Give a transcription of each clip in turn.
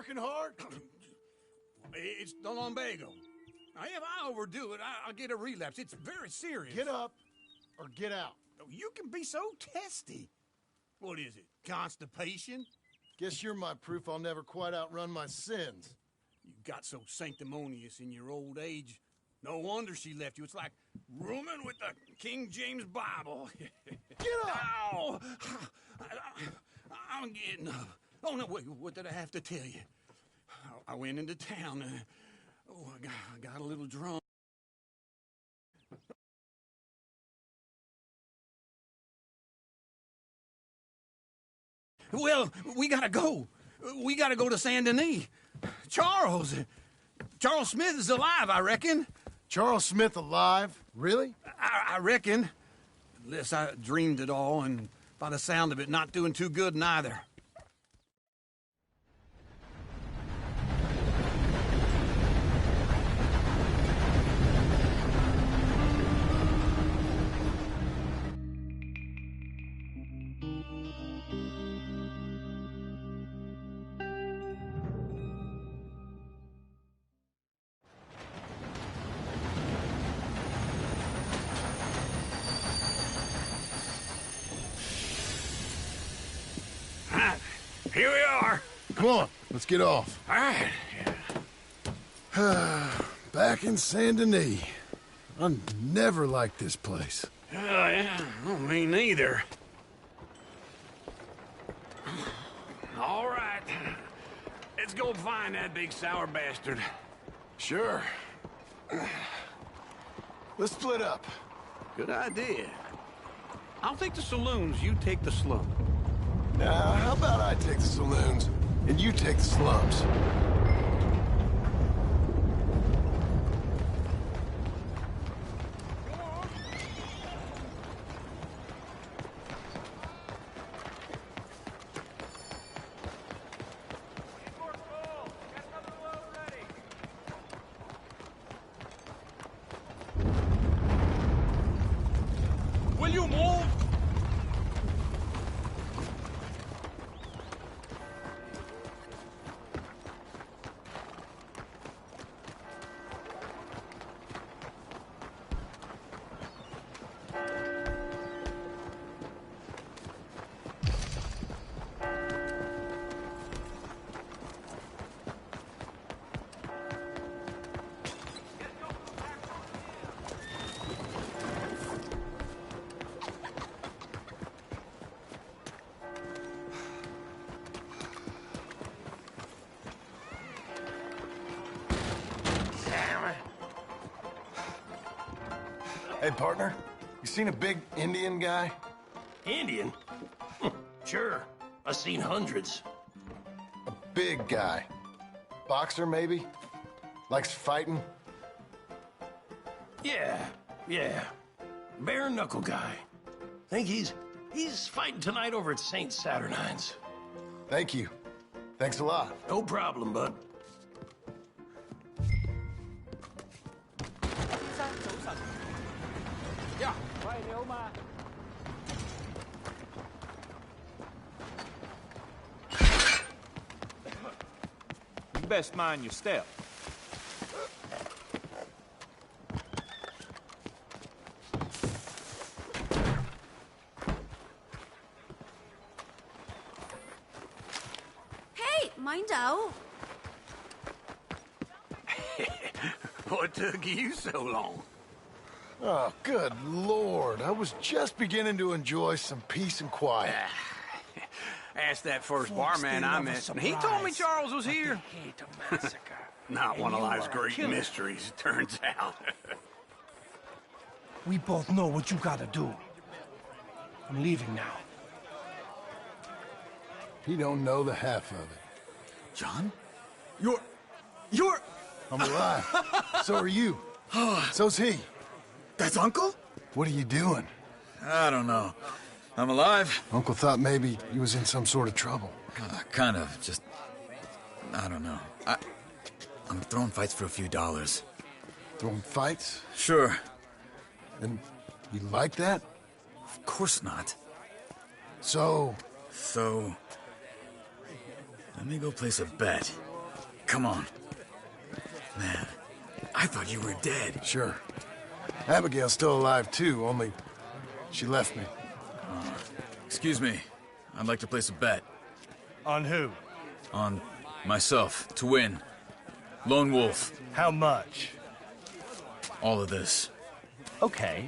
working hard? It's the lumbago. Now, if I overdo it, I'll get a relapse. It's very serious. Get up or get out. You can be so testy. What is it, constipation? Guess you're my proof I'll never quite outrun my sins. You got so sanctimonious in your old age. No wonder she left you. It's like rooming with the King James Bible. Get up! Ow! I'm getting up. Oh, no, wait, what did I have to tell you? I went into town and I got a little drunk. Well, we gotta go. We gotta go to Saint Denis. Charles Smith is alive, I reckon. Charles Smith alive? Really? I reckon. Unless I dreamed it all, and by the sound of it, not doing too good neither. Here we are. Come on, let's get off. All right. Back in Saint Denis. I never liked this place. Yeah, me neither. All right. Let's go find that big sour bastard. Sure. Let's split up. Good idea. I'll take the saloons, you take the slum. Now, how about I take the saloons, and you take the slums? Will you move? Hey, partner, you seen a big Indian guy? Indian? Sure. I've seen hundreds. A big guy. Boxer, maybe? Likes fighting? Yeah. Bare knuckle guy. Think he's fighting tonight over at St. Saturnine's. Thank you. Thanks a lot. No problem, bud. You best mind your step. Hey, mind out. What took you so long? Oh, good Lord. I was just beginning to enjoy some peace and quiet. Asked that first barman I met, and he told me Charles was here. Hate a massacre. Not one of you life's are a great killer. mysteries, it turns out. We both know what you gotta do. I'm leaving now. He don't know the half of it. John? You're... I'm alive. So are you. So's he. That's Uncle? What are you doing? I don't know. I'm alive. Uncle thought maybe he was in some sort of trouble. Kind of, just... I don't know. I'm throwing fights for a few dollars. Throwing fights? Sure. And you like that? Of course not. So... So... Let me go place a bet. come on. Man, I thought you were dead. Sure. Abigail's still alive, too, only she left me. Excuse me. I'd like to place a bet. On who? On myself, to win. Lone Wolf. How much? All of this. Okay.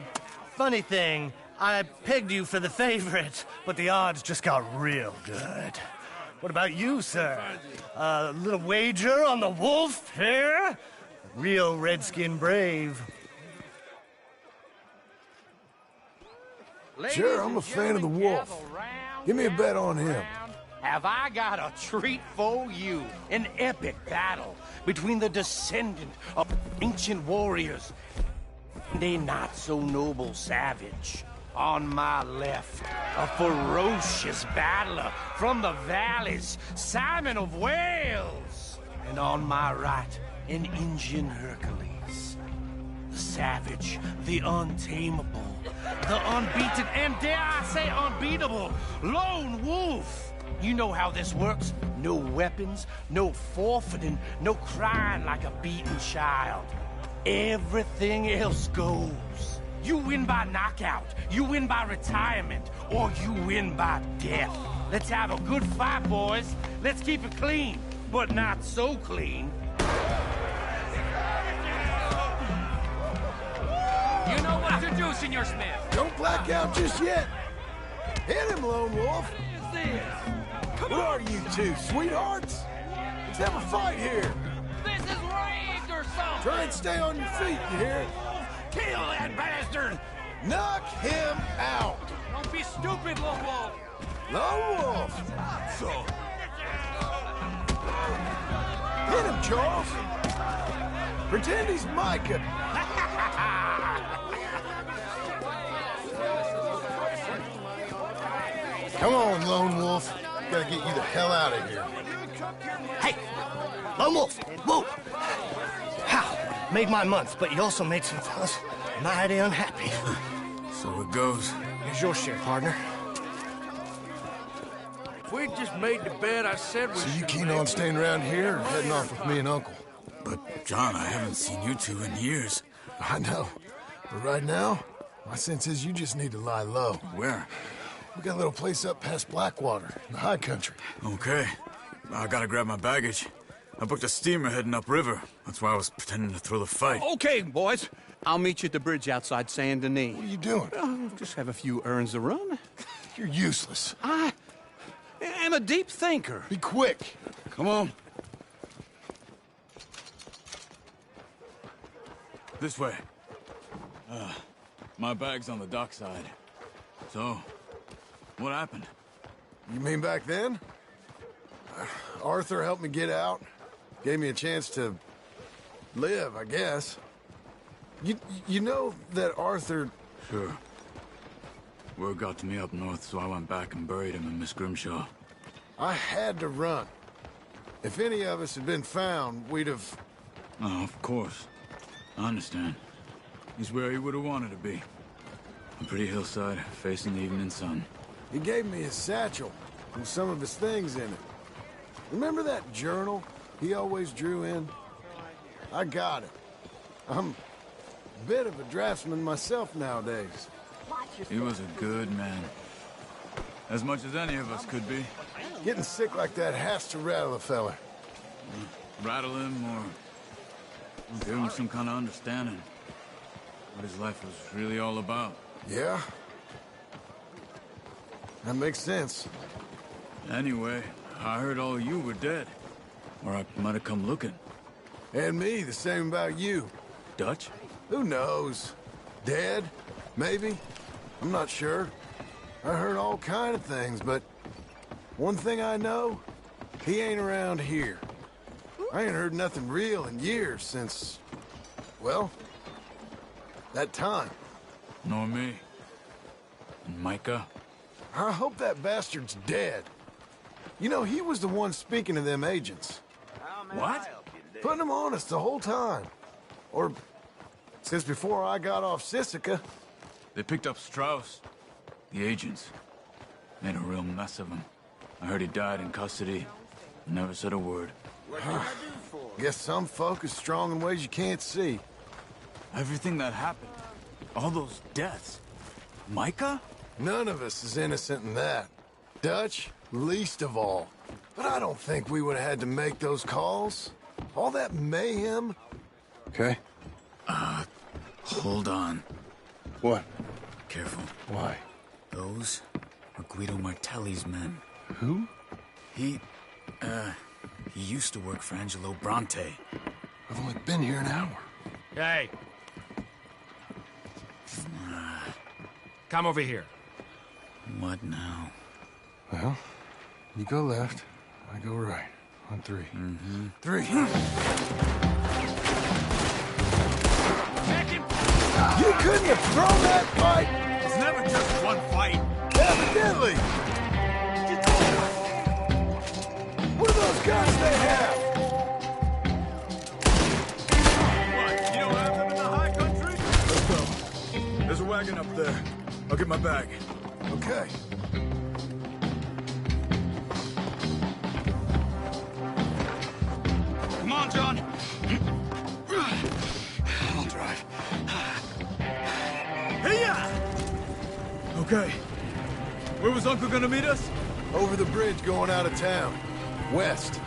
Funny thing, I pegged you for the favorite, but the odds just got real good. What about you, sir? A little wager on the wolf here? Real redskin brave. Sure, I'm a fan of the wolf. Give me a bet on him. Have I got a treat for you? An epic battle between the descendant of ancient warriors and a not-so-noble savage. On my left, a ferocious battler from the valleys, Simon of Wales. And on my right, an Indian Hercules. The savage, the untamable, the unbeaten, and dare I say unbeatable, Lone Wolf. You know how this works. No weapons, no forfeiting, no crying like a beaten child. Everything else goes. You win by knockout, you win by retirement, or you win by death. Let's have a good fight, boys. Let's keep it clean, but not so clean. You know what to do, Senor Smith. Don't black out just yet. Hit him, Lone Wolf. What are you two, sweethearts? Let's have a fight here. This is rigged or something. Try and stay on your feet, you hear? Kill that bastard. Knock him out. Don't be stupid, Lone Wolf. Lone Wolf. Hit him, Charles. Pretend he's Micah. Come on, Lone Wolf. Gotta get you the hell out of here. Hey! Lone Wolf! Whoa! How? Made my month, but you also made some fellas mighty unhappy. So it goes. Here's your share, partner. If we'd just made the bet I said we So you should keen make, on staying around here or heading off with me and Uncle? But, John, I haven't seen you two in years. I know. But right now, my sense is you just need to lie low. Where? We got a little place up past Blackwater, in the high country. Okay. I gotta grab my baggage. I booked a steamer heading upriver. That's why I was pretending to throw the fight. Okay, boys. I'll meet you at the bridge outside Saint Denis. What are you doing? Just have a few errands to run. You're useless. I am a deep thinker. Be quick. Come on. This way. My bag's on the dockside. So, what happened? You mean back then? Arthur helped me get out. Gave me a chance to live, I guess. You know that Arthur... Sure. Word got to me up north, so I went back and buried him in Miss Grimshaw. I had to run. If any of us had been found, we'd have... Oh, of course. I understand. He's where he would have wanted to be. A pretty hillside, facing the evening sun. He gave me his satchel with some of his things in it. Remember that journal he always drew in? I got it. I'm a bit of a draftsman myself nowadays. He was a good man. As much as any of us could be. Getting sick like that has to rattle a fella. Rattle him or give him some kind of understanding. What his life was really all about. Yeah? That makes sense. Anyway, I heard all you were dead. Or I might have come looking. And me, the same about you. Dutch? Who knows? Dead? Maybe? I'm not sure. I heard all kind of things, but one thing I know, he ain't around here. I ain't heard nothing real in years since, well, that time. Nor me. And Micah? I hope that bastard's dead. You know, he was the one speaking to them agents. What? Putting them on us the whole time. Or since before I got off Sisika. They picked up Strauss. The agents. Made a real mess of him. I heard he died in custody. Never said a word. Guess some folk is strong in ways you can't see. Everything that happened, all those deaths. Micah? None of us is innocent in that. Dutch, least of all. But I don't think we would have had to make those calls. All that mayhem. Okay? Hold on. What? Careful. Why? Those are Guido Martelli's men. Who? He used to work for Angelo Bronte. I've only been here an hour. Hey. Come over here. What now? Well, you go left, I go right. On three. Mm-hmm. 3. You couldn't have thrown that fight? It's never just one fight. Evidently. What are those guns they have? What? You don't have them in the high country? Let's go. There's a wagon up there. I'll get my bag. Okay. Come on, John. I'll drive. Hey-ya! Okay. Where was Uncle gonna meet us? Over the bridge going out of town. West.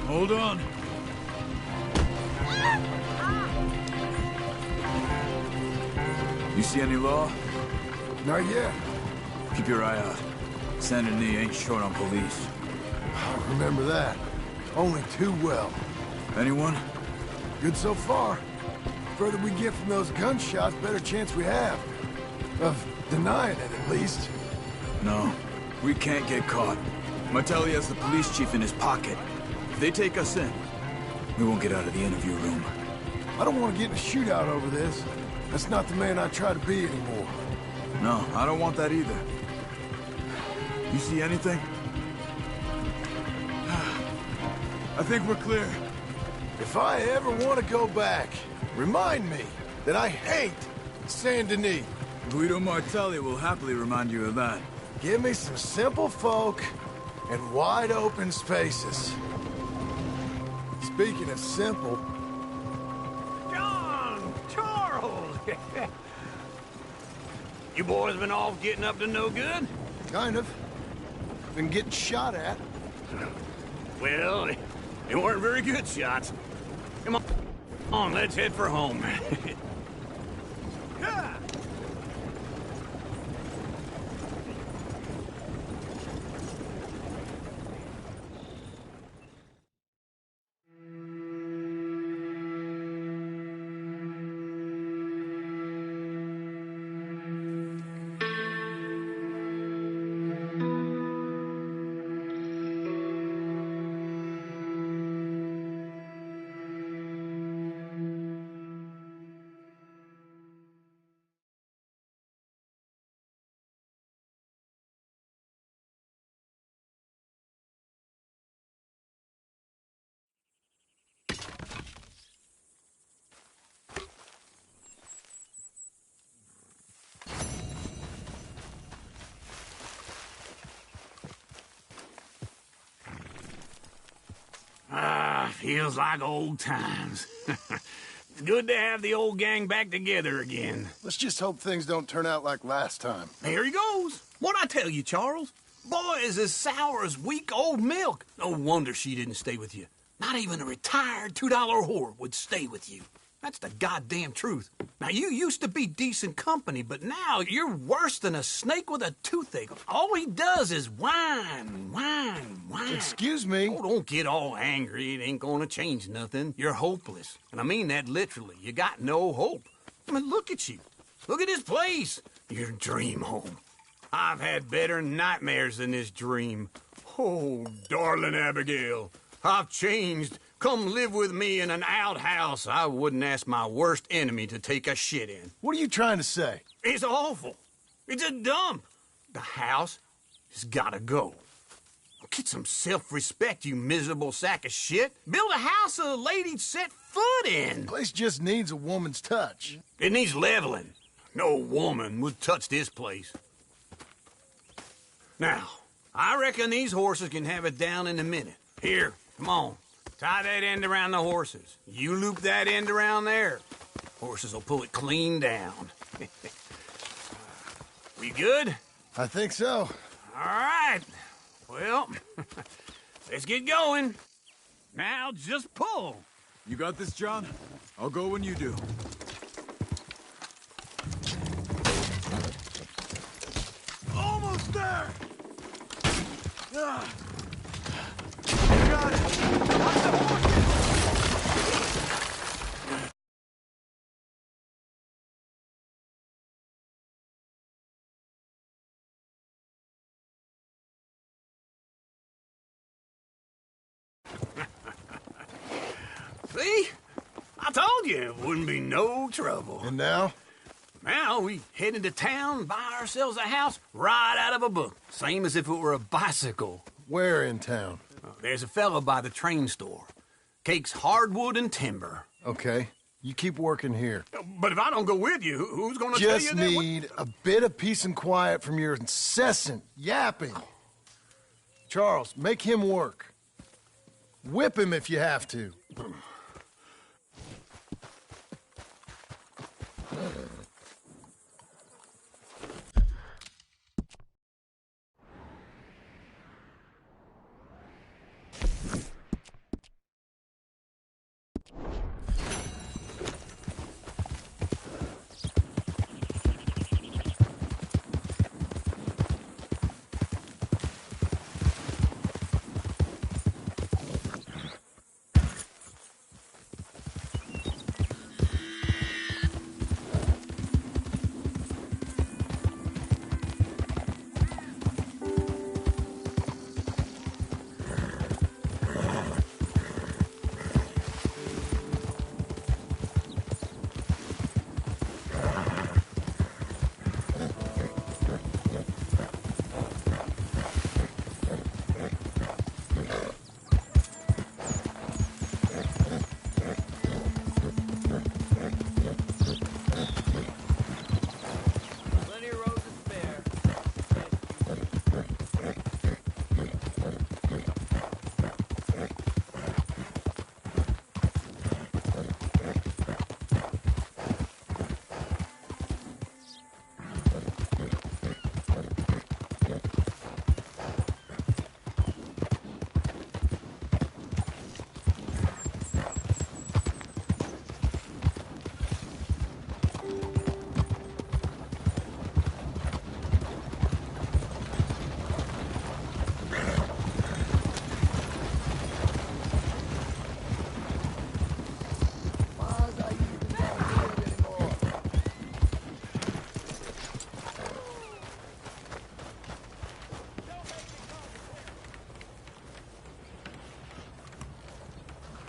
Hold on. You see any law? Not yet. Keep your eye out. Saint Denis ain't short on police. I remember that. Only too well. Anyone? Good so far. Further we get from those gunshots, better chance we have. Of denying it, at least. No. We can't get caught. Martelli has the police chief in his pocket. If they take us in, we won't get out of the interview room. I don't want to get in a shootout over this. That's not the man I try to be anymore. No, I don't want that either. You see anything? I think we're clear. If I ever want to go back, remind me that I hate Saint Denis. Guido Martelli will happily remind you of that. Give me some simple folk and wide open spaces. Speaking of simple, John! Charles! You boys been off getting up to no good? kind of. Been getting shot at. Well, they weren't very good shots. Come on, let's head for home. Yeah. Feels like old times. It's good to have the old gang back together again. Let's just hope things don't turn out like last time. There he goes. What'd I tell you, Charles? Boy is as sour as weak old milk. No wonder she didn't stay with you. Not even a retired $2 whore would stay with you. That's the goddamn truth. Now, you used to be decent company, but now you're worse than a snake with a toothache. All he does is whine, whine, whine. Excuse me? Oh, don't get all angry. It ain't gonna change nothing. You're hopeless. And I mean that literally. You got no hope. I mean, look at you. Look at this place. Your dream home. I've had better nightmares than this dream. Oh, darling Abigail, I've changed. Come live with me in an outhouse I wouldn't ask my worst enemy to take a shit in. What are you trying to say? It's awful. It's a dump. The house has gotta go. Get some self-respect, you miserable sack of shit. Build a house a lady'd set foot in. Place just needs a woman's touch. It needs leveling. No woman would touch this place. Now, I reckon these horses can have it down in a minute. Here, come on. Tie that end around the horses. You loop that end around there. Horses will pull it clean down. We good? I think so. All right. Well, let's get going. Now just pull. You got this, John? I'll go when you do. Almost there! Ah. Got it! Watch the horses! See? I told you it wouldn't be no trouble. And now? Now we head into town, buy ourselves a house right out of a book. Same as if it were a bicycle. Where in town? There's a fella by the train store. Cakes hardwood and timber. Okay. You keep working here. But if I don't go with you, who's gonna tell you Just that? need a bit of peace and quiet from your incessant yapping. Charles, make him work. Whip him if you have to.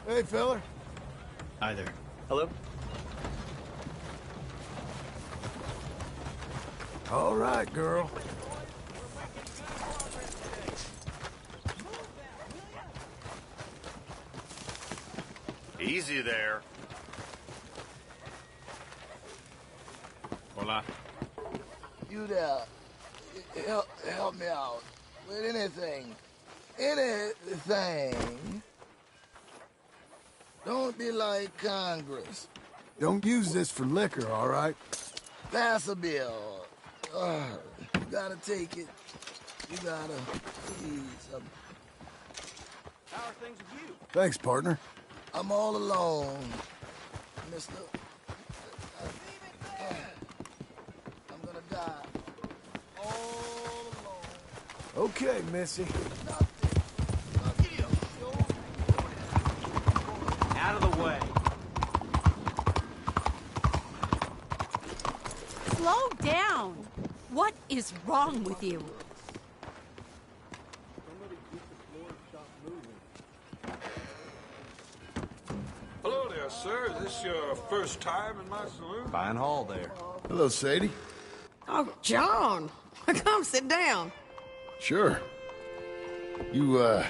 Hey, fella. Hi there. Hello? All right, girl. Easy there. Hola. You there. Help me out with anything. Anything. Don't be like Congress. Don't use this for liquor, all right? Pass a bill. You gotta take it. You gotta. Please. How are things with you? Thanks, partner. I'm all alone, mister. I'm gonna die. All alone. Okay, Missy. Out of the way. Slow down. What is wrong with you? Hello there, sir. Is this your first time in my saloon? Fine hall there. Hello, Sadie. Oh, John. Come sit down. Sure. You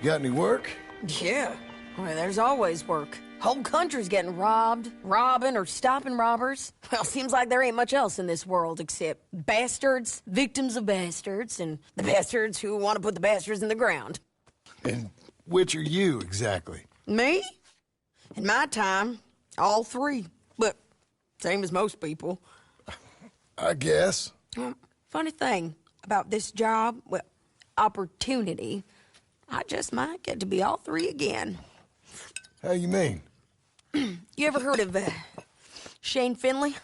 got any work? Yeah. Well, there's always work. Whole country's getting robbed, robbing, or stopping robbers. Well, seems like there ain't much else in this world except bastards, victims of bastards, and the bastards who want to put the bastards in the ground. And which are you, exactly? Me? In my time, all three. But same as most people. I guess. Funny thing about this job, well, opportunity, I just might get to be all three again. How you mean? You ever heard of Shane Finley?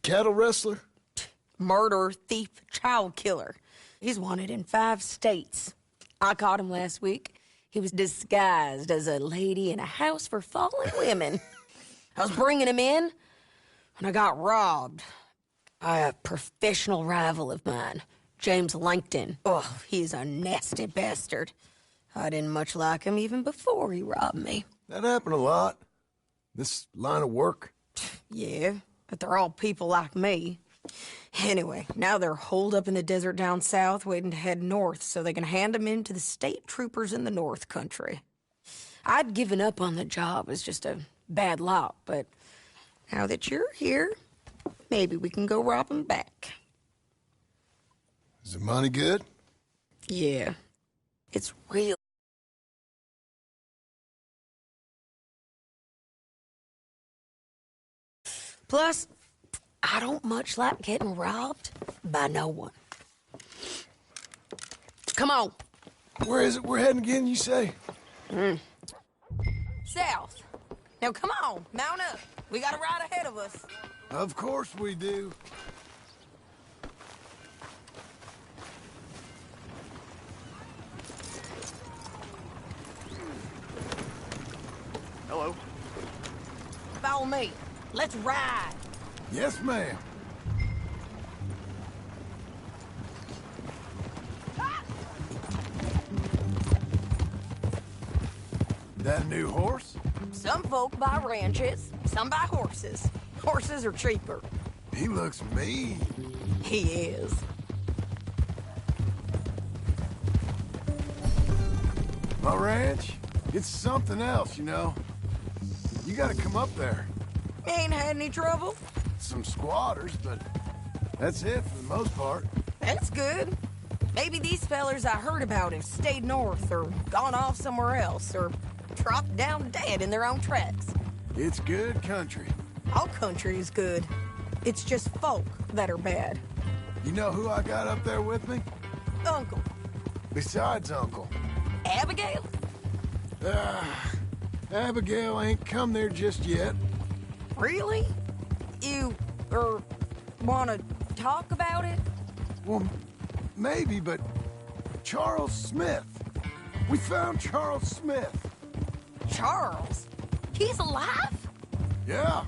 Cattle wrestler? Murderer, thief, child killer. He's wanted in 5 states. I caught him last week. He was disguised as a lady in a house for fallen women. I was bringing him in, and I got robbed by a professional rival of mine, James Langton. Oh, he's a nasty bastard. I didn't much like him even before he robbed me. That happened a lot. This line of work. Yeah, but they're all people like me. Anyway, now they're holed up in the desert down south, waiting to head north so they can hand them in to the state troopers in the north country. I'd given up on the job as just a bad lot, but now that you're here, maybe we can go rob them back. Is the money good? Yeah, it's real. Plus, I don't much like getting robbed by no one. Come on. Where is it we're heading again, you say? South. Now come on, mount up. We got a ride ahead of us. Of course we do. Hello. Follow me. Let's ride. Yes, ma'am. That a new horse? Some folk buy ranches, some buy horses. Horses are cheaper. He looks mean. He is. My ranch, it's something else, you know. You gotta come up there. Ain't had any trouble? Some squatters, but that's it for the most part. That's good. Maybe these fellers I heard about have stayed north or gone off somewhere else or dropped down dead in their own tracks. It's good country. All country is good. It's just folk that are bad. You know who I got up there with me? Uncle. Besides Uncle. Abigail? Abigail ain't come there just yet. Really? You, wanna talk about it? Well, maybe, but Charles Smith. We found Charles Smith. Charles? He's alive? Yeah.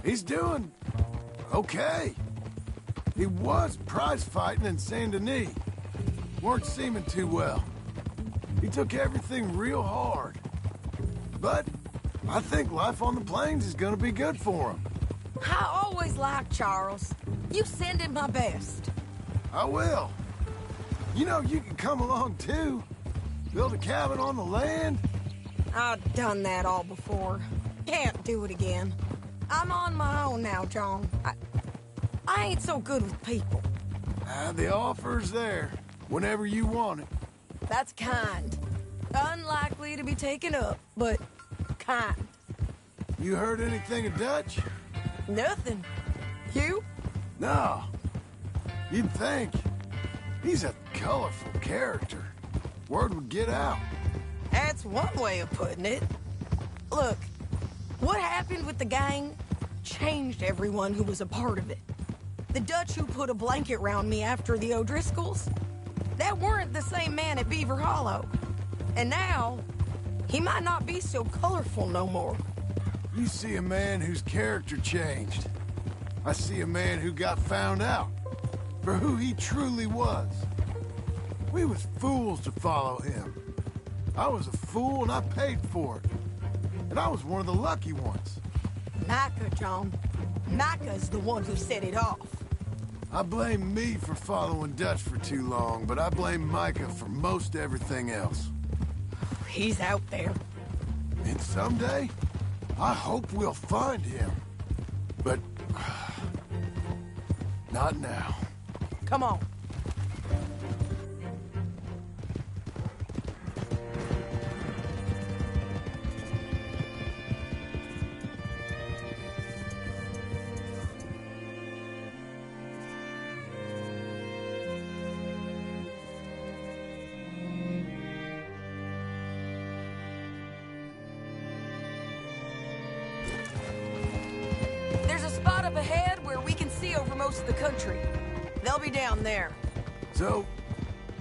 He's doing okay. He was prize fighting in Saint Denis. Weren't seeming too well. He took everything real hard. But I think life on the plains is gonna be good for him. I always liked Charles. You send him my best. I will. You know, you can come along too. Build a cabin on the land. I've done that all before. Can't do it again. I'm on my own now, John. I ain't so good with people. The offer's there, whenever you want it. That's kind. Unlikely to be taken up, but kind. You heard anything of Dutch? Nothing. You? No. You'd think. He's a colorful character. Word would get out. That's one way of putting it. Look, what happened with the gang changed everyone who was a part of it. The Dutch who put a blanket round me after the O'Driscolls, that weren't the same man at Beaver Hollow. And now, he might not be so colorful no more. You see a man whose character changed. I see a man who got found out for who he truly was. We was fools to follow him. I was a fool and I paid for it. And I was one of the lucky ones. Micah, John. Micah's the one who set it off. I blame me for following Dutch for too long, but I blame Micah for most everything else. He's out there. And someday, I hope we'll find him. But not now. Come on. for most of the country. They'll be down there. So,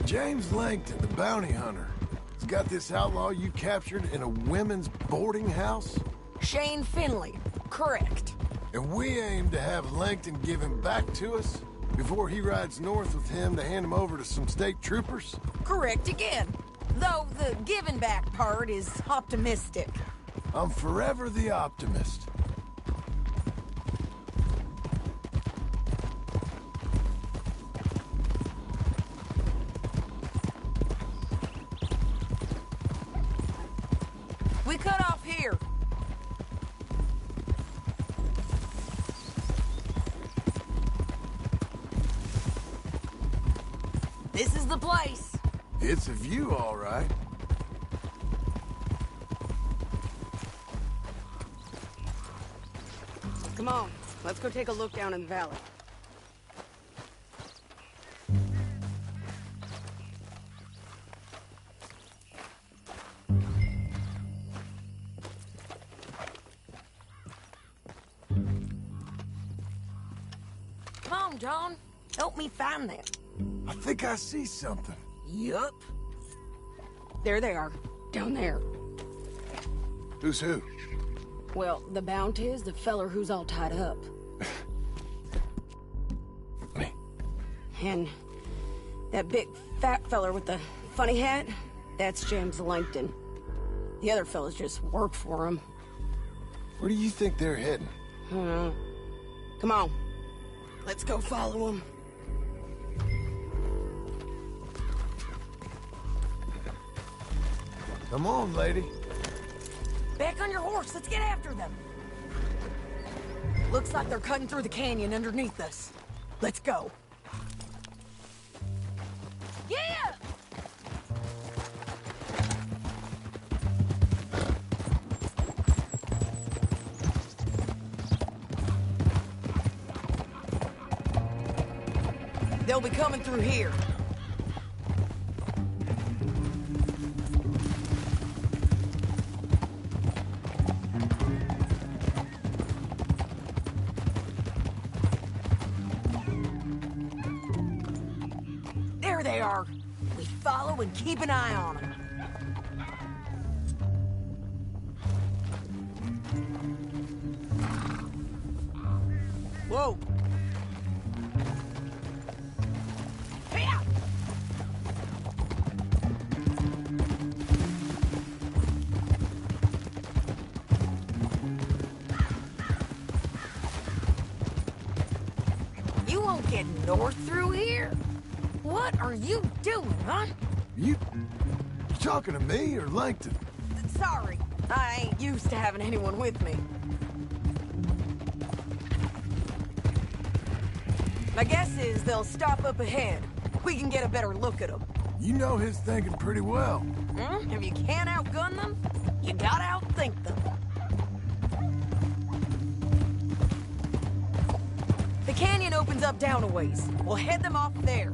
James Langton, the bounty hunter, has got this outlaw you captured in a women's boarding house? Shane Finley, correct. And we aim to have Langton give him back to us before he rides north with him to hand him over to some state troopers? Correct again. Though the giving back part is optimistic. I'm forever the optimist. We cut off here. This is the place. It's a view, all right. Come on, let's go take a look down in the valley. Come on, John. Help me find them. I think I see something. Yup. There they are, down there. Who's who? Well, the bounty is the feller who's all tied up. Me. And that big fat feller with the funny hat, that's James Langton. The other fellas just work for him. Where do you think they're heading? I don't know. Come on, let's go follow them. Come on, lady. Back on your horse. Let's get after them. Looks like they're cutting through the canyon underneath us. Let's go. Yeah! They'll be coming through here. There they are. We follow and keep an eye on them. Whoa. Hey! You won't get north through here? What are you doing, huh? You talking to me or Langton? Sorry, I ain't used to having anyone with me. My guess is they'll stop up ahead. We can get a better look at them. You know his thinking pretty well. If you can't outgun them, you gotta outthink them. The canyon opens up down a ways. We'll head them off there.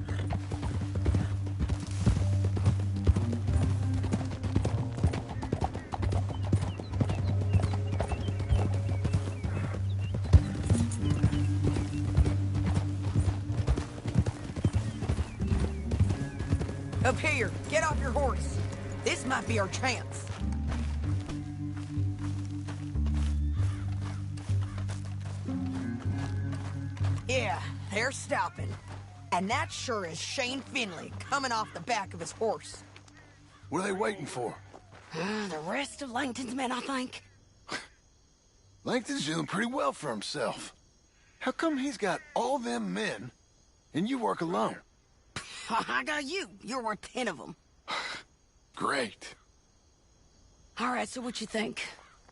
Up here, get off your horse. This might be our chance. Yeah, they're stopping. And that sure is Shane Finley coming off the back of his horse. What are they waiting for? The rest of Langton's men, I think. Langton's doing pretty well for himself. How come he's got all them men and you work alone? I got you. You're worth 10 of them. Great. All right, so what you think?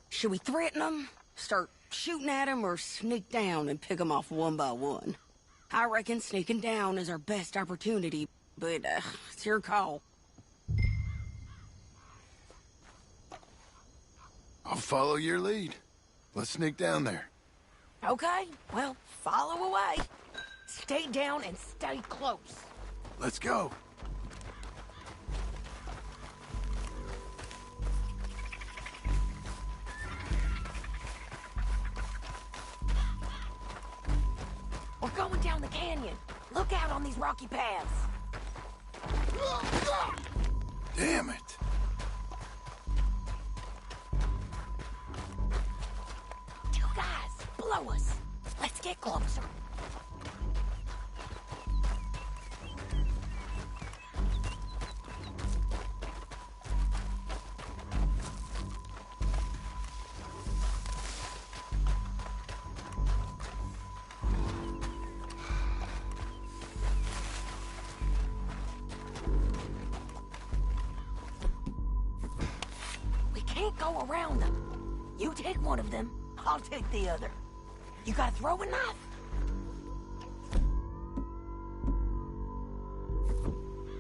Should we threaten them, start shooting at them, or sneak down and pick them off one by one? I reckon sneaking down is our best opportunity, but it's your call. I'll follow your lead. Let's sneak down there. Okay, well, follow away. Stay down and stay close. Let's go. We're coming. going down the canyon. Look out on these rocky paths. Damn it. You guys, blow us. Let's get closer. Go around them. You take one of them, I'll take the other. You gotta throw a knife.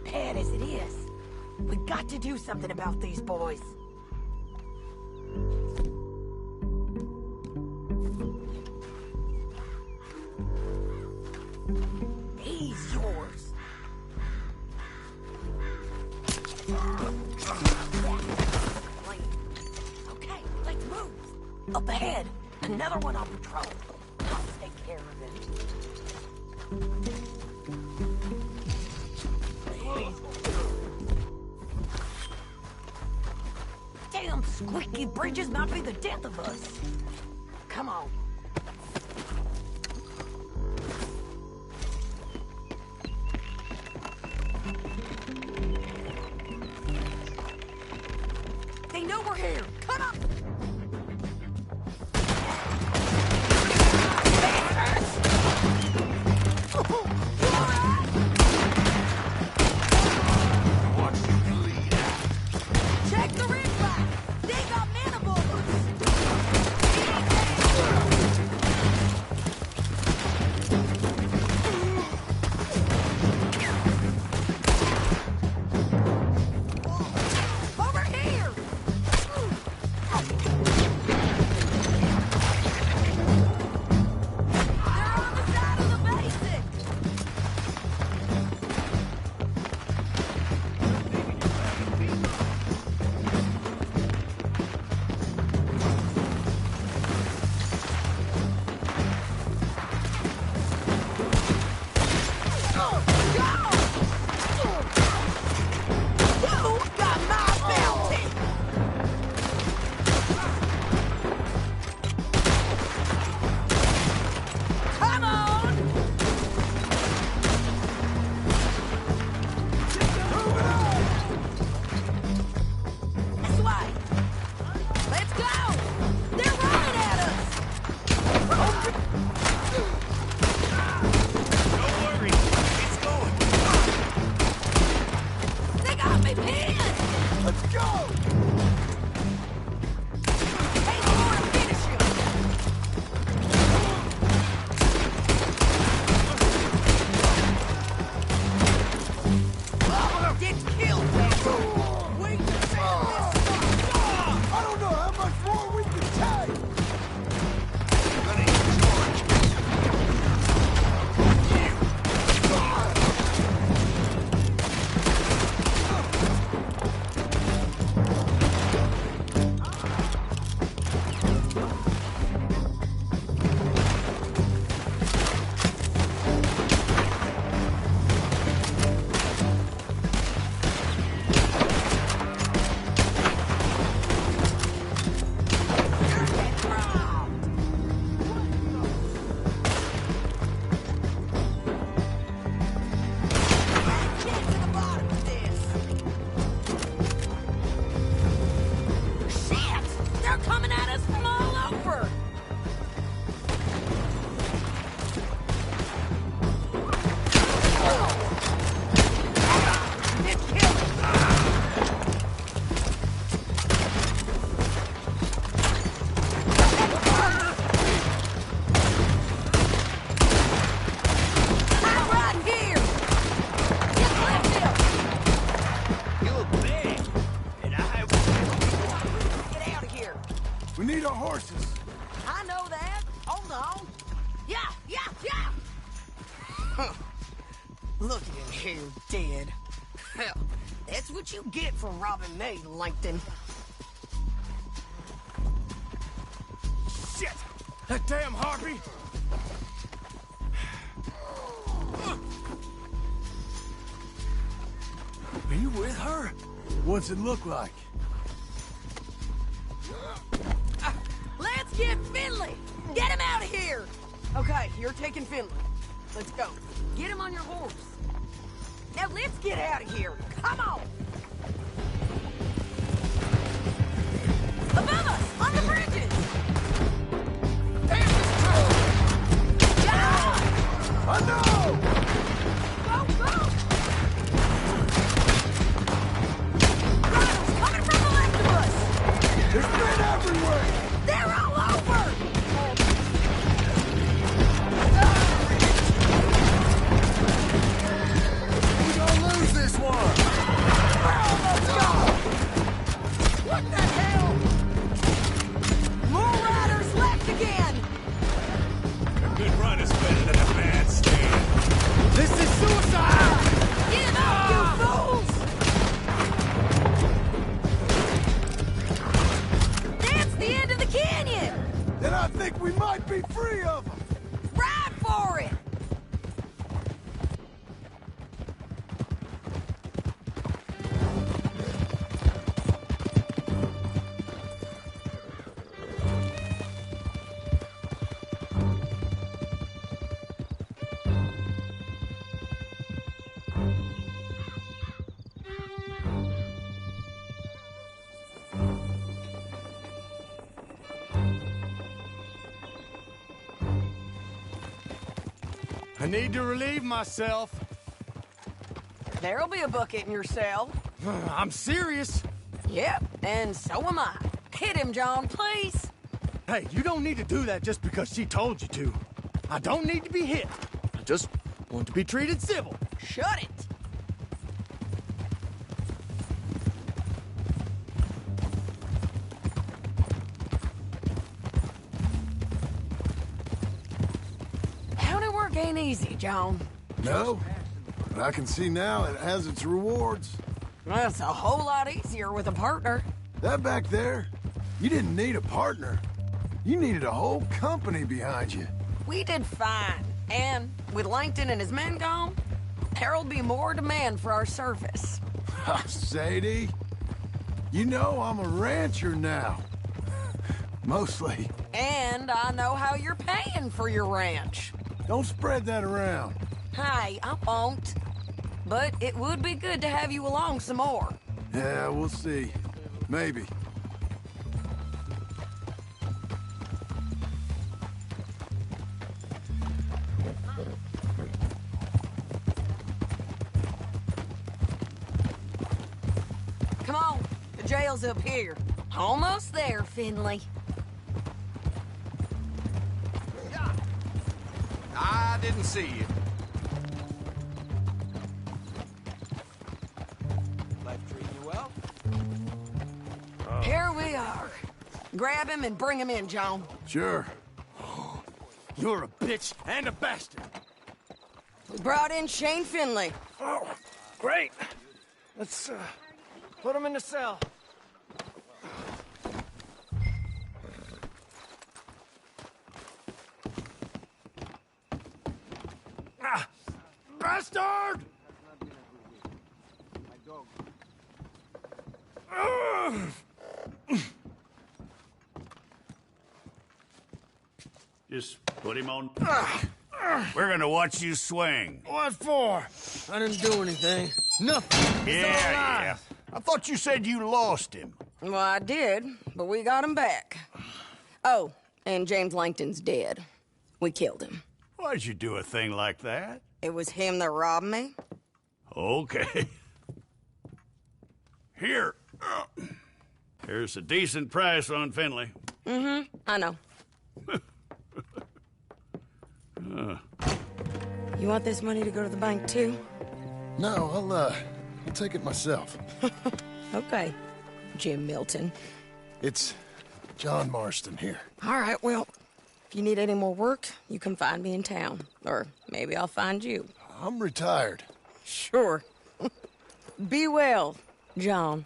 Bad as it is, we got to do something about these boys. He's yours. Up ahead, another one on patrol. I'll take care of him. Damn squeaky bridges might be the death of us. Come on. They know we're here. Cut up! Look at him here, dead. Hell, that's what you get for robbing me, Langton. Shit! That damn harpy! be with her? What's it look like? Let's get Finley! Get him out of here! Okay, you're taking Finley. Let's go. Get him on your horse. Now let's get out of here. Come on! Above us! On the bridges! Damn this truck! John! I know! Go, go! Riders coming from the left of us! There's men everywhere! They're all over! We gonna lose this one! Let's go! What the hell? More riders left again! A good run is better than a bad stand. This is suicide! Give up, you fools! That's the end of the canyon! Then I think we might be free of them! Ride for it! I need to relieve myself. There'll be a bucket in your cell. I'm serious. Yep, and so am I. Hit him, John, please. Hey, you don't need to do that just because she told you to. I don't need to be hit. I just want to be treated civil. Shut it! County work ain't easy, John. No, but I can see now it has its rewards. That's a whole lot easier with a partner. That back there, you didn't need a partner. You needed a whole company behind you. We did fine. And with Langton and his men gone, there'll be more demand for our service. Sadie, you know I'm a rancher now. Mostly. And I know how you're paying for your ranch. Don't spread that around. Hey, I won't. But it would be good to have you along some more. Yeah, we'll see. Maybe. Come on, the jail's up here. Almost there, Finley. I didn't see you. Life treating you well? Here we are. Grab him and bring him in, John. Sure. You're a bitch and a bastard. We brought in Shane Finley. Oh, great. Let's put him in the cell. Ah, bastard! Just put him on. We're gonna watch you swing. What for? I didn't do anything. Nothing. It's all Yeah. lies. I thought you said you lost him. Well, I did, but we got him back. Oh, and James Langton's dead. We killed him. Why'd you do a thing like that? It was him that robbed me. Okay. Here. Here's a decent price on Finley. Mm-hmm, I know. You want this money to go to the bank, too? No, I'll take it myself. Okay, Jim Milton. It's John Marston here. All right, well, if you need any more work, you can find me in town. Or maybe I'll find you. I'm retired. Sure. Be well, John.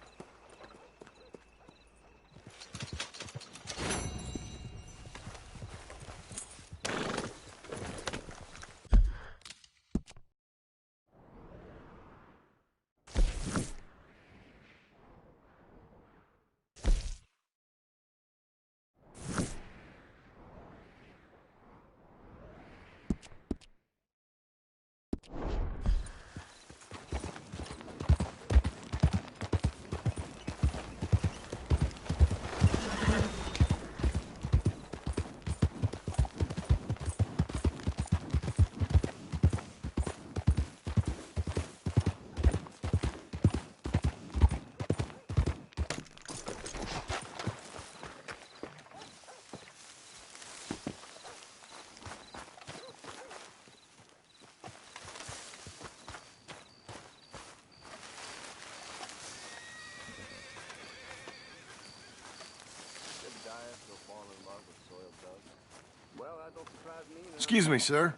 Excuse me, sir.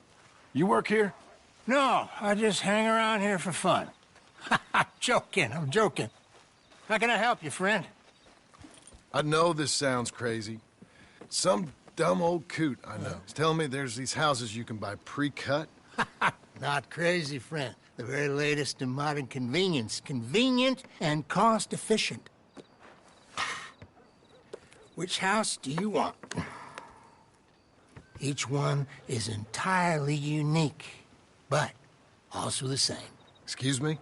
You work here? No, I just hang around here for fun. I'm joking. How can I help you, friend? I know this sounds crazy. Some dumb old coot I know is telling me there's these houses you can buy pre-cut. Not crazy, friend. The very latest in modern convenience. Convenient and cost-efficient. Which house do you want? Each one is entirely unique, but also the same. Excuse me?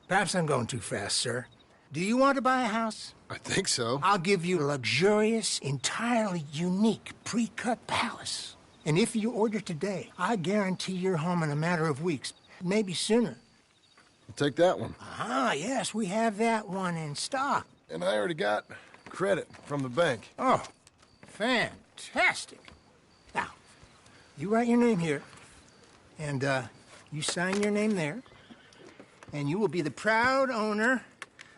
Perhaps I'm going too fast, sir. Do you want to buy a house? I think so. I'll give you a luxurious, entirely unique pre-cut palace. And if you order today, I guarantee you're home in a matter of weeks, maybe sooner. I'll take that one. Ah, yes, we have that one in stock. And I already got credit from the bank. Oh, fantastic. Now, you write your name here, and you sign your name there, and you will be the proud owner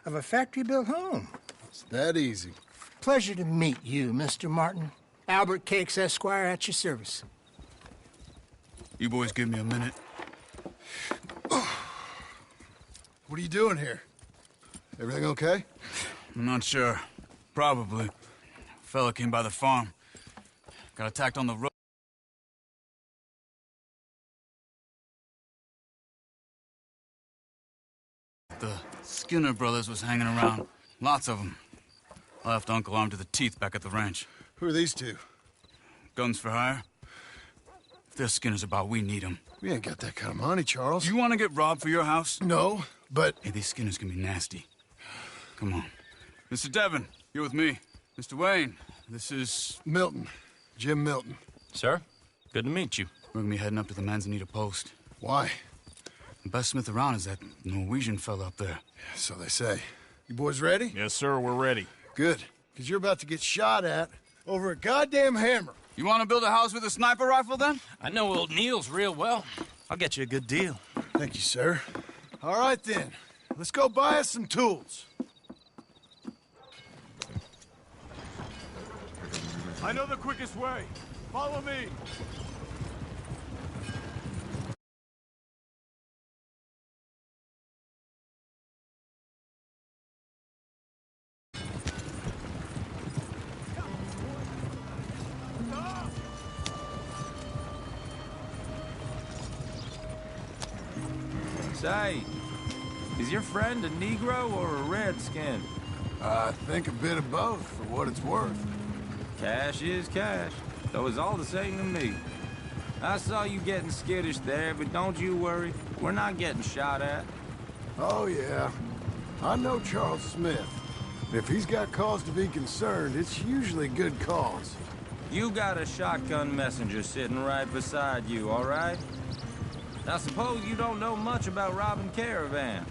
of a factory-built home. It's that easy. Pleasure to meet you, Mr. Martin. Albert Cakes, Esquire, at your service. You boys give me a minute. What are you doing here? Everything okay? I'm not sure. Probably. Fella came by the farm. Got attacked on the road. The Skinner brothers was hanging around. Lots of them. I left Uncle armed to the teeth back at the ranch. Who are these two? Guns for hire. If they're Skinner's about, we need them. We ain't got that kind of money, Charles. You want to get robbed for your house? No, but... Hey, these Skinners can be nasty. Come on. Mr. Devon, you're with me. Mr. Wayne, this is... Milton. Jim Milton. Sir, good to meet you. We're gonna be heading up to the Manzanita post. Why? The best smith around is that Norwegian fella up there. So they say. You boys ready? Yes, sir, we're ready. Good, because you're about to get shot at over a goddamn hammer. You want to build a house with a sniper rifle, then? I know old Neil's real well. I'll get you a good deal. Thank you, sir. All right, then. Let's go buy us some tools. I know the quickest way. Follow me. Say, is your friend a Negro or a Redskin? I think a bit of both, for what it's worth. Cash is cash, though it's all the same to me. I saw you getting skittish there, but don't you worry. We're not getting shot at. Oh, yeah. I know Charles Smith. If he's got cause to be concerned, it's usually good cause. You got a shotgun messenger sitting right beside you, all right? I suppose you don't know much about robbing caravans.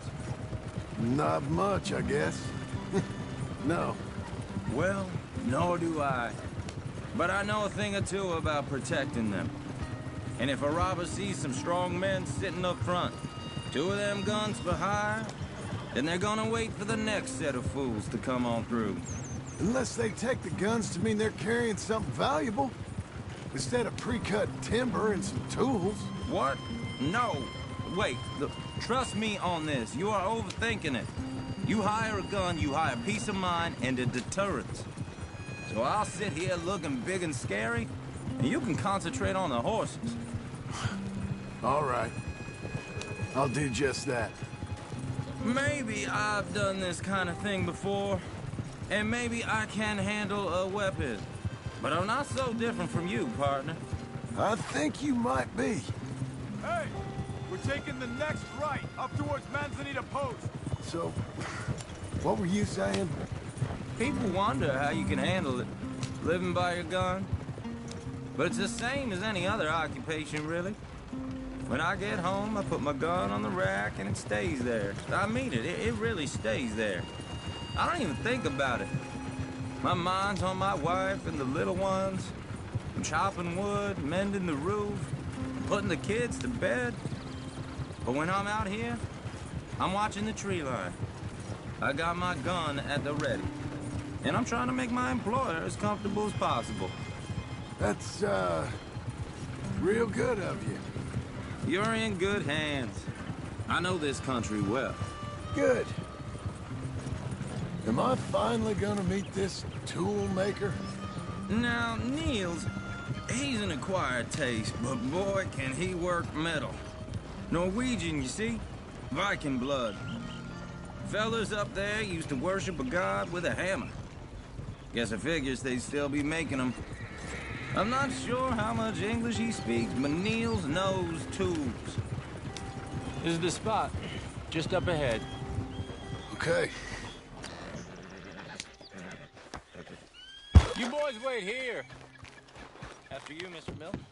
Not much, I guess. No. Well, nor do I. But I know a thing or two about protecting them. And if a robber sees some strong men sitting up front, 2 of them guns for hire, then they're gonna wait for the next set of fools to come on through. Unless they take the guns to mean they're carrying something valuable. Instead of pre-cut timber and some tools. What? No. Wait, look, trust me on this. You are overthinking it. You hire a gun, you hire peace of mind and a deterrent. So I'll sit here looking big and scary, and you can concentrate on the horses. All right. I'll do just that. Maybe I've done this kind of thing before, and maybe I can handle a weapon. But I'm not so different from you, partner. I think you might be. Hey, we're taking the next right, up towards Manzanita Post. So, what were you saying? People wonder how you can handle it, living by your gun. But it's the same as any other occupation, really. When I get home, I put my gun on the rack and it stays there. I mean it, it really stays there. I don't even think about it. My mind's on my wife and the little ones. I'm chopping wood, mending the roof, putting the kids to bed. But when I'm out here, I'm watching the tree line. I got my gun at the ready. And I'm trying to make my employer as comfortable as possible. That's, Real good of you. You're in good hands. I know this country well. Good. Am I finally gonna meet this tool maker? Now, Niels, he's an acquired taste, but boy, can he work metal. Norwegian, you see? Viking blood. Fellas up there used to worship a god with a hammer. Guess I figures they'd still be making them. I'm not sure how much English he speaks, but Niels knows tools. This is the spot. Just up ahead. Okay. You boys wait here. After you, Mr. Milton.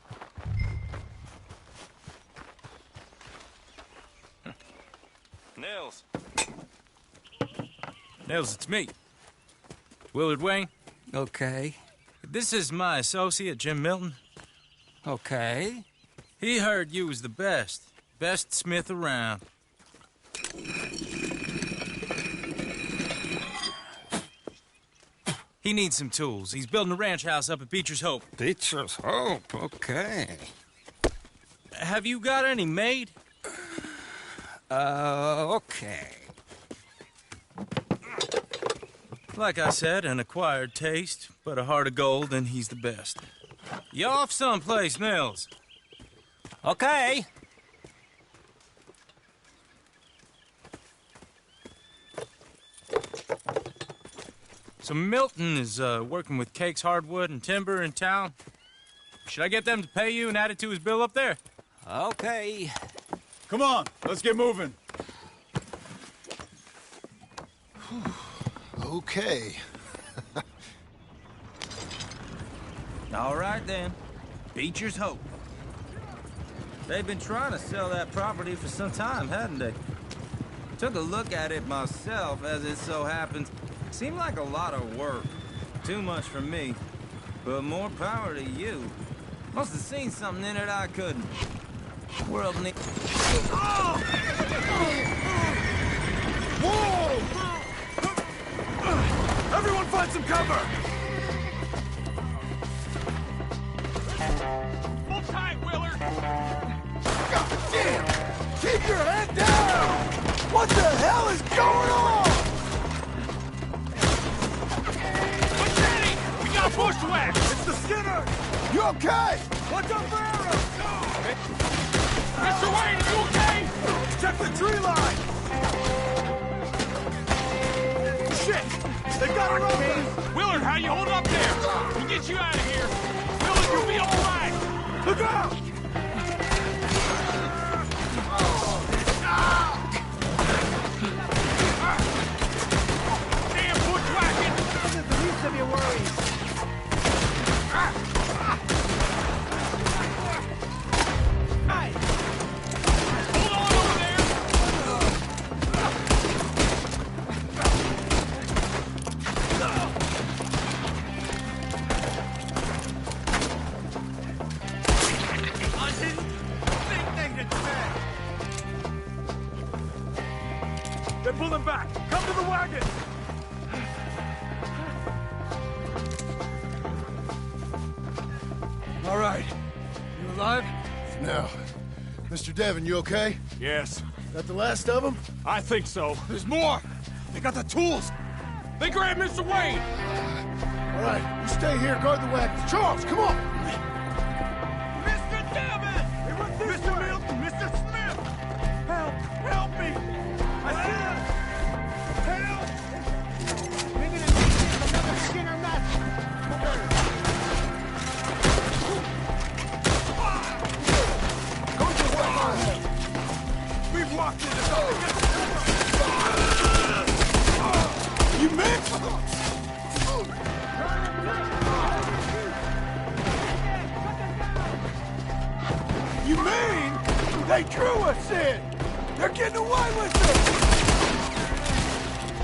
Nils. Nils, it's me. Willard Wayne. Okay. This is my associate, Jim Milton. Okay. He heard you was the best. Best smith around. He needs some tools. He's building a ranch house up at Beecher's Hope. Beecher's Hope, okay. Have you got any made? Okay. Like I said, an acquired taste, but a heart of gold, and he's the best. You off someplace, Nils? Okay. So Milton is working with Cake's Hardwood and Timber in town. Should I get them to pay you and add it to his bill up there? Okay. Come on, let's get moving. Okay. All right, then. Beecher's Hope. They've been trying to sell that property for some time, hadn't they? Took a look at it myself, as it so happens. Seemed like a lot of work. Too much for me. But more power to you. Must have seen something in it I couldn't. World needs... Whoa! Everyone find some cover! Hold tight, Willard! God damn! Keep your head down! What the hell is going on? We got bushwhacked! It's the Skinner! You okay? Watch out for arrows! Mr. Wayne, are you okay? Check the tree line! Shit! They got her over! Willard, how you hold up there? We'll get you out of here! Willard, you'll be all right! Look out! Damn bushwhacking! This is the least of your worries. They're pulling back! Come to the wagon! All right. You alive? Now, Mr. Devon, you okay? Yes. That the last of them? I think so. There's more! They got the tools! They grabbed Mr. Wayne! All right, you stay here, guard the wagons. Charles, come on! Mr. Devon! Mr. Milton! Mr. Smith! Help! Help me! I said, help! We're gonna make this another Skinner match. We've walked into something! You missed! You mean they drew us in? They're getting away with it!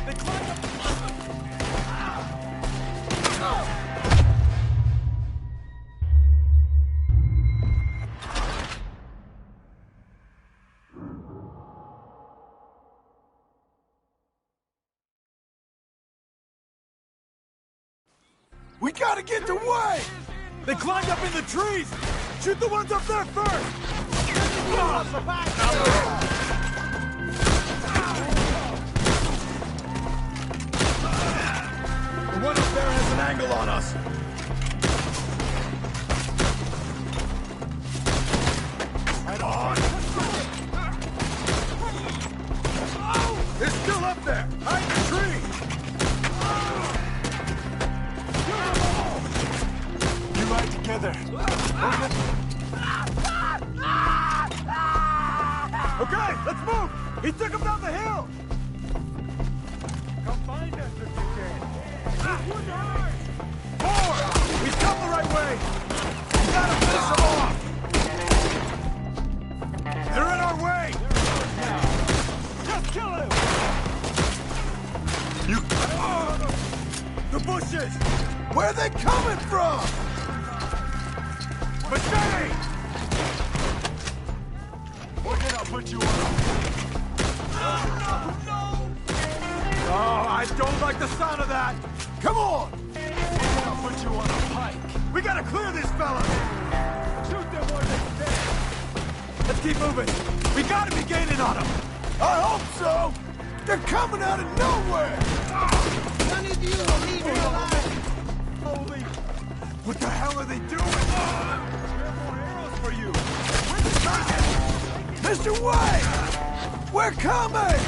They climbed up... We gotta get the way! They climbed up in the trees! Shoot the ones up there first! The one up there has an angle on us. Head on! They're still up there! Hide the tree! You ride together. Okay, let's move! He took him down the hill! Come find us if you can. More! He's come the right way! We gotta finish him off! They're in our way! Just kill him! You... The bushes! Where are they coming from? Machete! Look it, I'll put you on. Oh, I don't like the sound of that! Come on! I'll put you on a pike. We gotta clear this fella! Shoot them where they stand! Let's keep moving! We gotta be gaining on them! I hope so! They're coming out of nowhere! None of you will leave me alive. Holy... What the hell are they doing? We have more arrows for you! Where's the target? Mr. White! We're coming!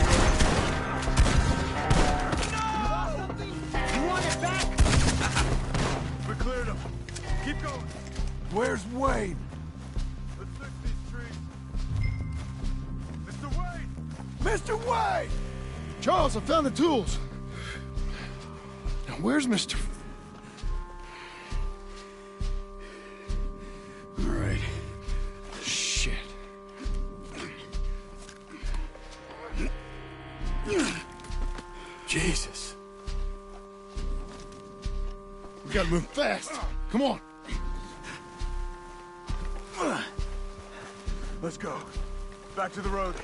You want it back? We cleared them. Keep going. Where's Wade? Let's fix these trees. Mr. Wade! Mr. Wade! Charles, I found the tools. Now, where's Mr. All right. Shit. Jesus. We gotta move fast. Come on. Let's go. Back to the road.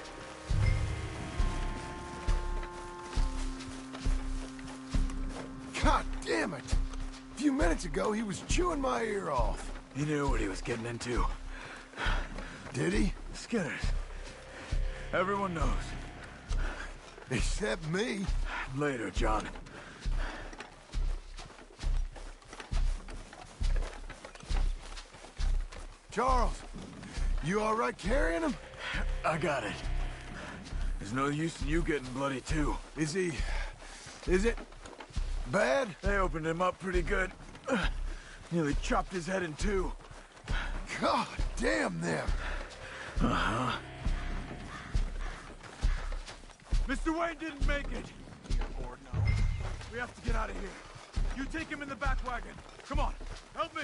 God damn it! A few minutes ago, he was chewing my ear off. He knew what he was getting into. Did he? Skinners. Everyone knows. Except me. Later, John. Charles, you all right carrying him? I got it. There's no use in you getting bloody, too. Is it bad? They opened him up pretty good. Nearly chopped his head in two. God damn them. Uh-huh. Mr. Wayne didn't make it. Dear Lord, no. We have to get out of here. You take him in the back wagon. Come on, help me.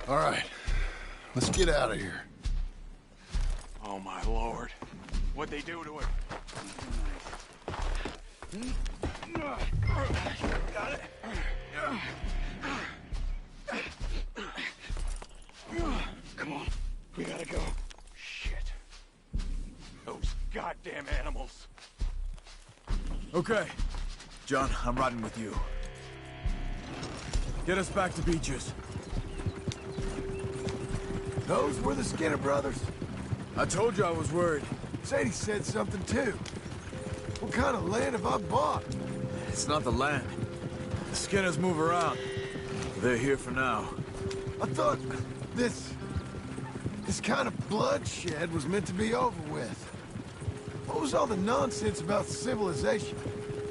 All right. Let's get out of here. Oh, my Lord. What'd they do to him? Got it. Come on. We gotta go. Shit. Those goddamn animals. Okay. John, I'm riding with you. Get us back to Beaches. Those were the Skinner brothers. I told you I was worried. Sadie said something too. What kind of land have I bought? It's not the land. The Skinners move around. They're here for now. I thought this kind of bloodshed was meant to be over with. What was all the nonsense about civilization?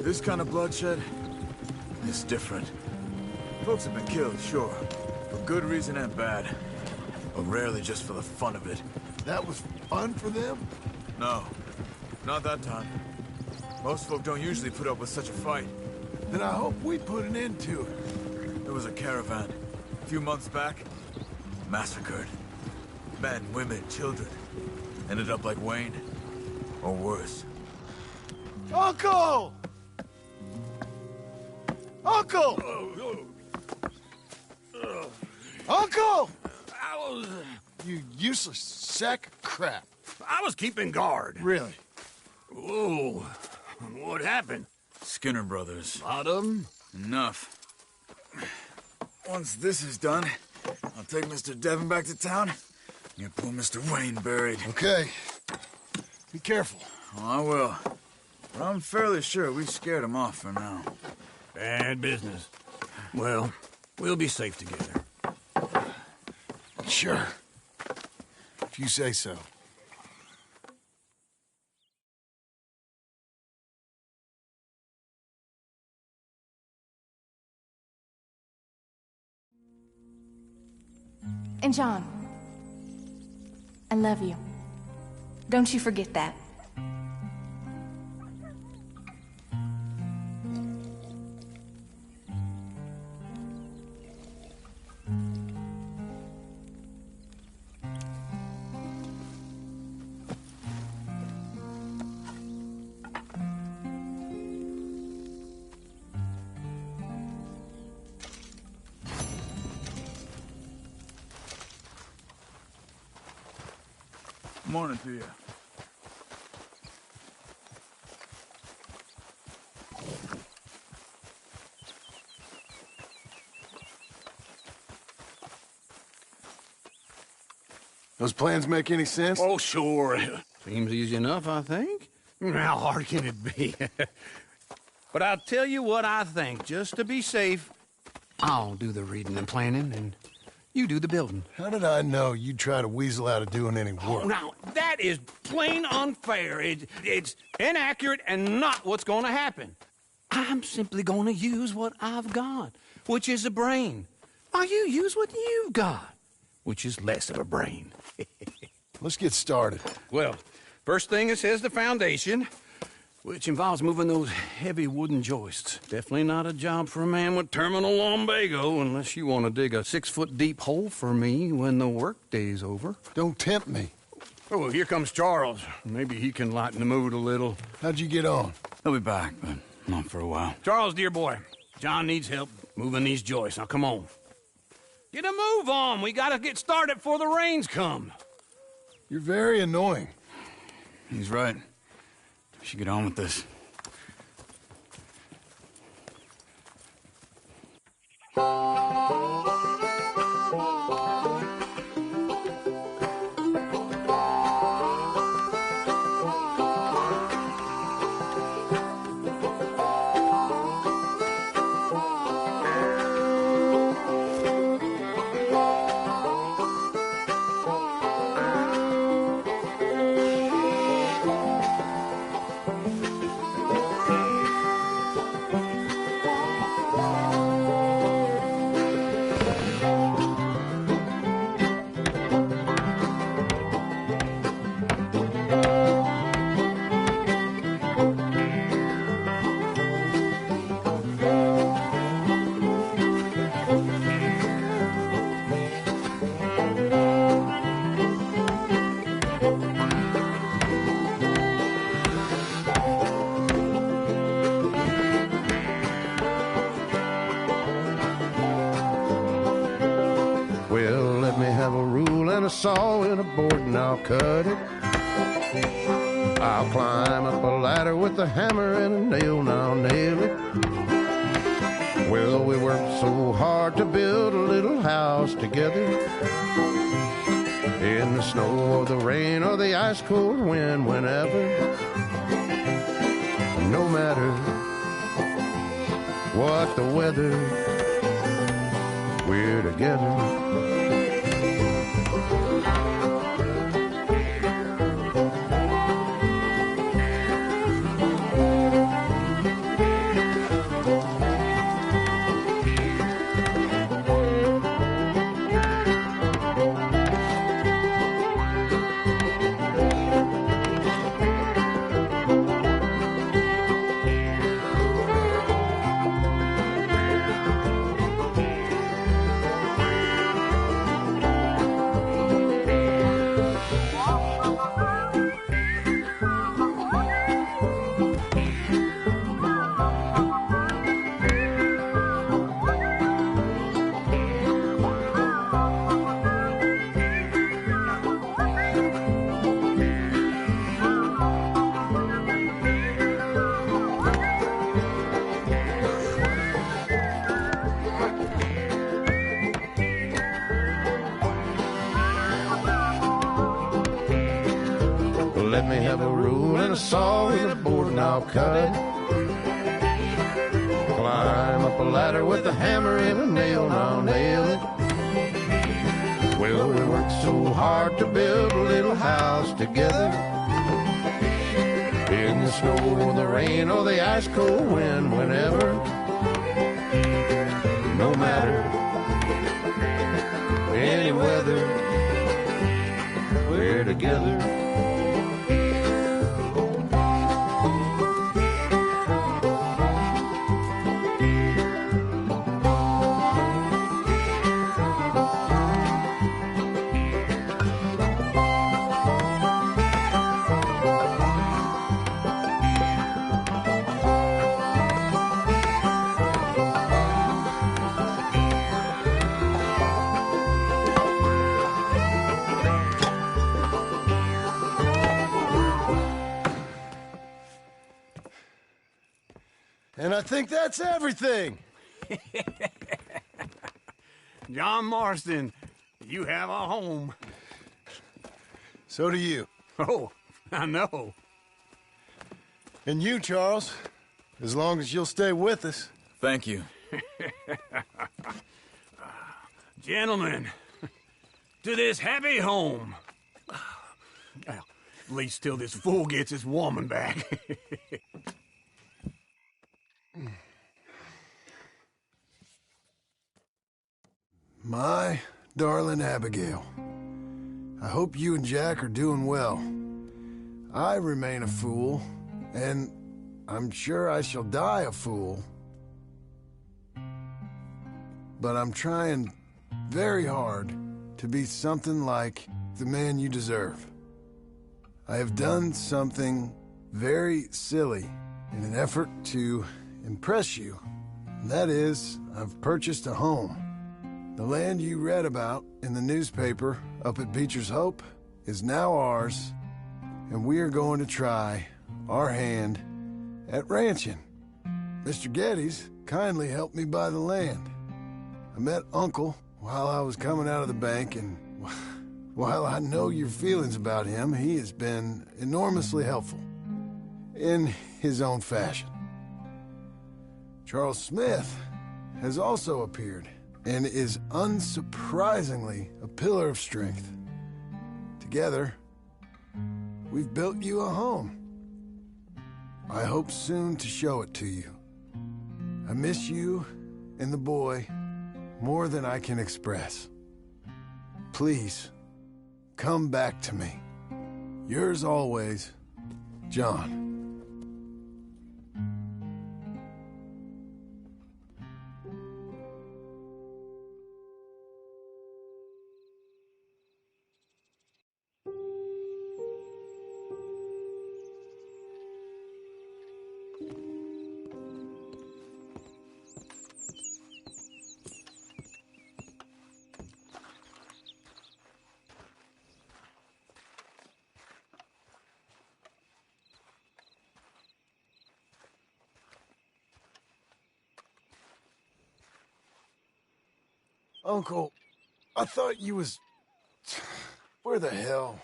This kind of bloodshed is different. Folks have been killed, sure. For good reason and bad. But rarely just for the fun of it. That was fun for them? No. Not that time. Most folk don't usually put up with such a fight. Then I hope we put an end to it. There was a caravan. A few months back. Massacred. Men, women, children. Ended up like Wayne. Or worse. Uncle! Uncle! Uncle! You useless sack of crap. I was keeping guard. Really? Whoa. What happened? Skinner brothers. Lot of them? Enough. Once this is done, I'll take Mr. Devon back to town and get poor Mr. Wayne buried. Okay. Be careful. Oh, I will. But I'm fairly sure we scared him off for now. Bad business. Well, we'll be safe together. Sure. If you say so. And John, I love you. Don't you forget that. Morning to you. Those plans make any sense? Oh, sure. Seems easy enough, I think. How hard can it be? But I'll tell you what I think. Just to be safe, I'll do the reading and planning, and you do the building. How did I know you'd try to weasel out of doing any work? Oh, now, that is plain unfair. It's inaccurate and not what's going to happen. I'm simply going to use what I've got, which is a brain. While you use what you've got, which is less of a brain. Let's get started. Well, first thing it says the foundation, which involves moving those heavy wooden joists. Definitely not a job for a man with terminal lumbago, unless you want to dig a 6-foot deep hole for me when the workday's over. Don't tempt me. Oh, well, here comes Charles. Maybe he can lighten the mood a little. How'd you get on? He'll be back, but not for a while. Charles, dear boy, John needs help moving these joists. Now, come on. Get a move on. We gotta get started before the rains come. You're very annoying. He's right. We should get on with this. Well, let me have a rule and a saw and a board and I'll cut it. I'll climb up a ladder with a hammer and a nail and I'll nail it. Well, we worked so hard to build a little house together. In the snow or the rain or the ice cold wind, whenever. No matter what the weather, we're together. let me have a rule and a saw and a board and I'll cut it. Climb up a ladder with a hammer and a nail and I'll nail it. Well, we worked so hard to build a little house together. In the snow or the rain or the ice cold wind, whenever. No matter any weather, we're together. And I think that's everything. John Marston, you have a home. So do you. Oh, I know. And you, Charles, as long as you'll stay with us. Thank you. Gentlemen, to this happy home. Well, at least till this fool gets his woman back. My darling Abigail, I hope you and Jack are doing well. I remain a fool, and I'm sure I shall die a fool. But I'm trying very hard to be something like the man you deserve. I have done something very silly in an effort to impress you. And that is, I've purchased a home. The land you read about in the newspaper up at Beecher's Hope is now ours, and we are going to try our hand at ranching. Mr. Geddes kindly helped me buy the land. I met Uncle while I was coming out of the bank, and while I know your feelings about him, he has been enormously helpful in his own fashion. Charles Smith has also appeared and is unsurprisingly a pillar of strength. Together, we've built you a home. I hope soon to show it to you. I miss you and the boy more than I can express. Please, come back to me. Yours always, John. Uncle, I thought you was... Where the hell